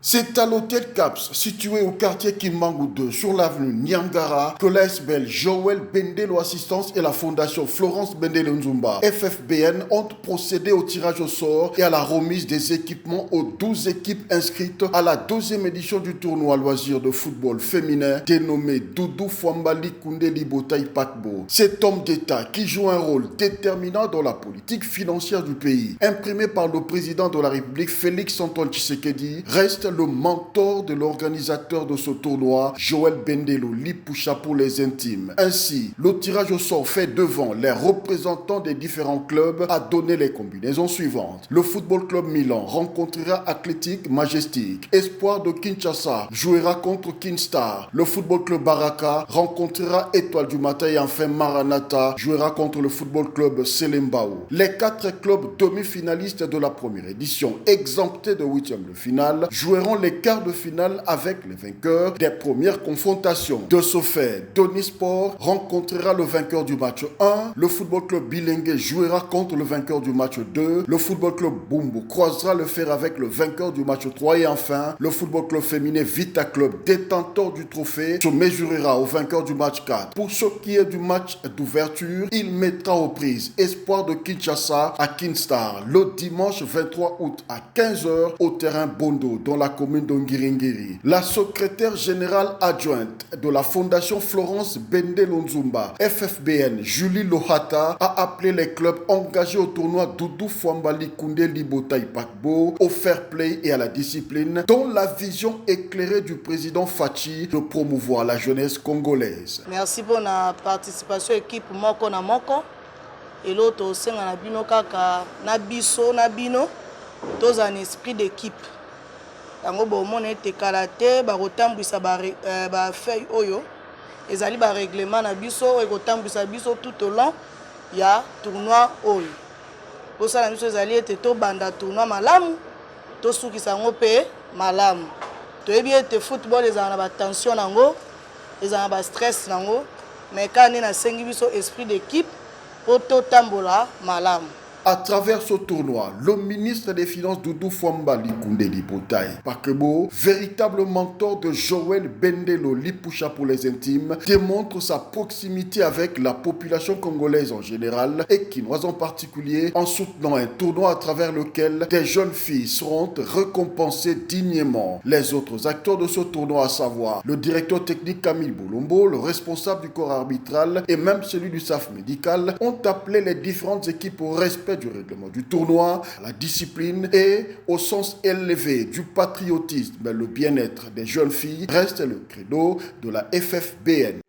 C'est à l'hôtel Caps, situé au quartier Kimbangu 2, sur l'avenue Nyangara, que l'ASBL Joël Bendelo Assistance et la fondation Florence Bendelo Nzumba, FFBN, ont procédé au tirage au sort et à la remise des équipements aux 12 équipes inscrites à la deuxième édition du tournoi loisir de football féminin dénommé Doudou Fwambali Koundé Libotaï Pakbo. Cet homme d'État qui joue un rôle déterminant dans la politique financière du pays, imprimé par le président de la République Félix Antoine Tshisekedi, reste le mentor de l'organisateur de ce tournoi, Joël Bendelo Lipoucha pour les intimes. Ainsi, le tirage au sort fait devant les représentants des différents clubs a donné les combinaisons suivantes. Le Football Club Milan rencontrera Athletic Majestic. Espoir de Kinshasa jouera contre Kinstar. Le Football Club Baraka rencontrera Étoile du Matin et enfin Maranatha jouera contre le Football Club Selembao. Les 4 clubs demi-finalistes de la première édition, exemptés de huitièmes de finale, joueront les quarts de finale avec les vainqueurs des premières confrontations. De ce fait, Denis Sport rencontrera le vainqueur du match 1, le Football Club Bilingue jouera contre le vainqueur du match 2, le Football Club Bumbu croisera le fer avec le vainqueur du match 3 et enfin, le Football Club féminin Vita Club, détenteur du trophée, se mesurera au vainqueur du match 4. Pour ce qui est du match d'ouverture, il mettra aux prises Espoir de Kinshasa à Kinstar le dimanche 23 août à 15h au terrain Bondo dans la commune d'Ongiringiri. La secrétaire générale adjointe de la fondation Florence Bendelo Nzumba, FFBN, Julie Lohata, a appelé les clubs engagés au tournoi Doudou Fwambali Koundé Libotaï Pakbo au fair play et à la discipline, dont la vision éclairée du président Fachi de promouvoir la jeunesse congolaise. Merci pour la participation équipe moko na moko et l'autre au sein na bino kaka na biso na bino tous un esprit d'équipe. Tango bomona ete kalaté ba kotambwisa ba feuille oyo ezali ba règlement na biso e kotambwisa biso tout au long ya tournoi oyo. Pour ça la biso ezali ete to banda tournoi malamu to sukisa ngo pe malamu. To ebi ete football ezana ba tension nango ezana ba stress nango mais quand na sengi biso esprit d'équipe pour to tambola malamu. À travers ce tournoi, le ministre des Finances Doudou Fwambali Koundé Libotaï Pakbo, véritable mentor de Joël Bendelo Lipoucha pour les intimes, démontre sa proximité avec la population congolaise en général et quinoise en particulier en soutenant un tournoi à travers lequel des jeunes filles seront récompensées dignement. Les autres acteurs de ce tournoi, à savoir le directeur technique Camille Boulombo, le responsable du corps arbitral et même celui du staff médical, ont appelé les différentes équipes au respect du règlement du tournoi, à la discipline et au sens élevé du patriotisme. Mais le bien-être des jeunes filles reste le credo de la FFBN.